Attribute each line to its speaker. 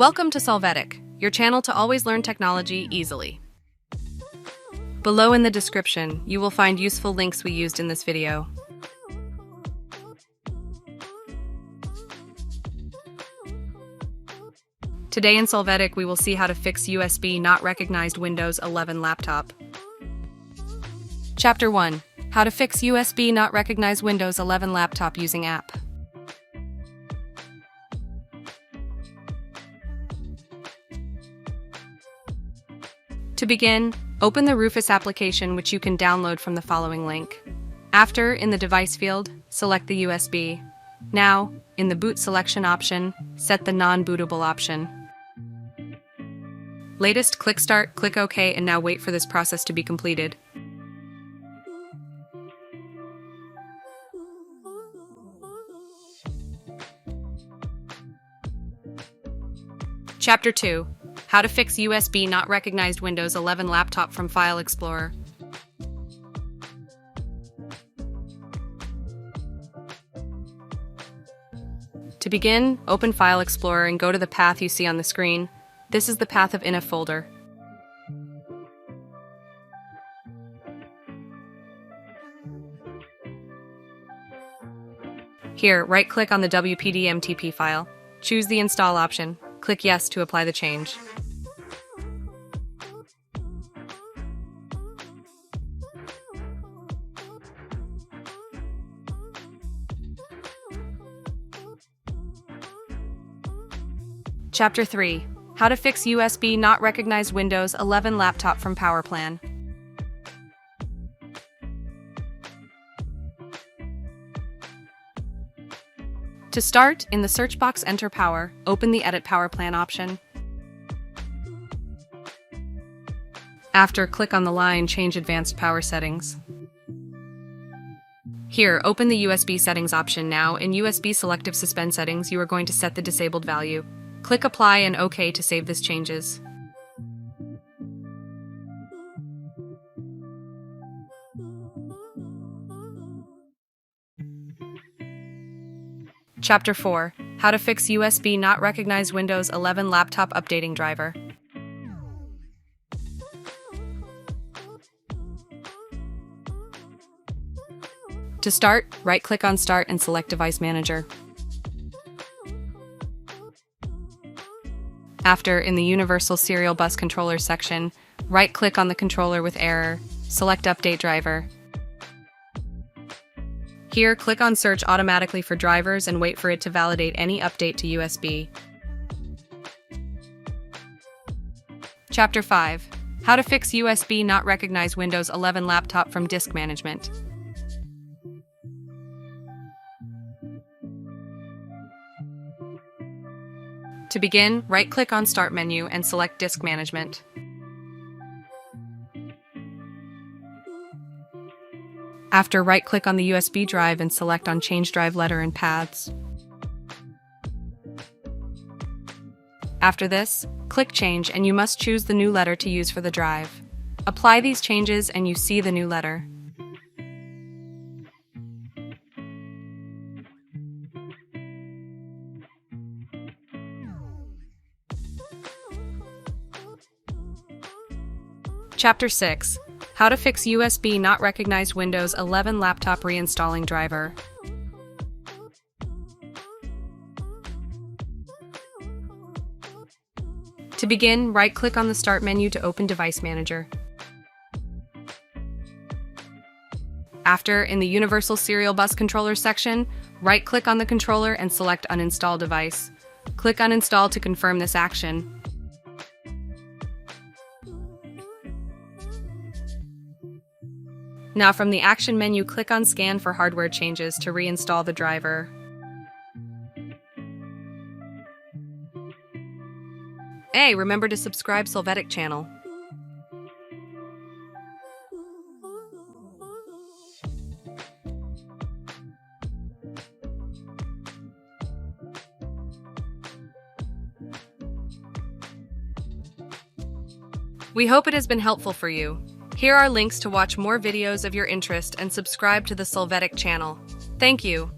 Speaker 1: Welcome to Solvetic, your channel to always learn technology easily. Below in the description, you will find useful links we used in this video. Today in Solvetic, we will see how to fix USB not recognized Windows 11 laptop. Chapter 1. How to fix USB not recognized Windows 11 laptop using app. To begin, open the Rufus application, which you can download from the following link. After, in the device field, select the USB. Now, in the boot selection option, set the non-bootable option. Latest, click Start, click OK, and now wait for this process to be completed. Chapter 2. How to fix USB not recognized Windows 11 laptop from File Explorer. To begin, open File Explorer and go to the path you see on the screen. This is the path of INF folder. Here, right-click on the WPD-MTP file. Choose the Install option. Click Yes to apply the change. Chapter 3. How to fix USB not recognized Windows 11 laptop from Power Plan. To start, in the search box enter Power, open the Edit Power Plan option. After, click on the line Change Advanced Power Settings. Here, open the USB Settings option now. In USB Selective Suspend Settings, you are going to set the disabled value. Click Apply and OK to save this changes. Chapter 4. How to fix USB not recognized Windows 11 laptop updating driver. To start, right-click on Start and select Device Manager. After, in the Universal Serial Bus Controller section, right-click on the controller with error, select Update Driver. Here, click on Search automatically for drivers and wait for it to validate any update to USB. Chapter 5. How to fix USB not recognized Windows 11 laptop from disk management. To begin, right-click on Start menu and select Disk Management. After, right-click on the USB drive and select on Change Drive Letter and Paths. After this, click Change and you must choose the new letter to use for the drive. Apply these changes and you see the new letter. Chapter 6. How to fix USB not recognized Windows 11 laptop reinstalling driver. To begin, right-click on the Start menu to open Device Manager. After, in the Universal Serial Bus Controller section, right-click on the controller and select Uninstall Device. Click Uninstall to confirm this action. Now from the Action menu, click on Scan for hardware changes to reinstall the driver. Hey, remember to subscribe Solvetic channel. We hope it has been helpful for you. Here are links to watch more videos of your interest and subscribe to the Solvetic channel. Thank you.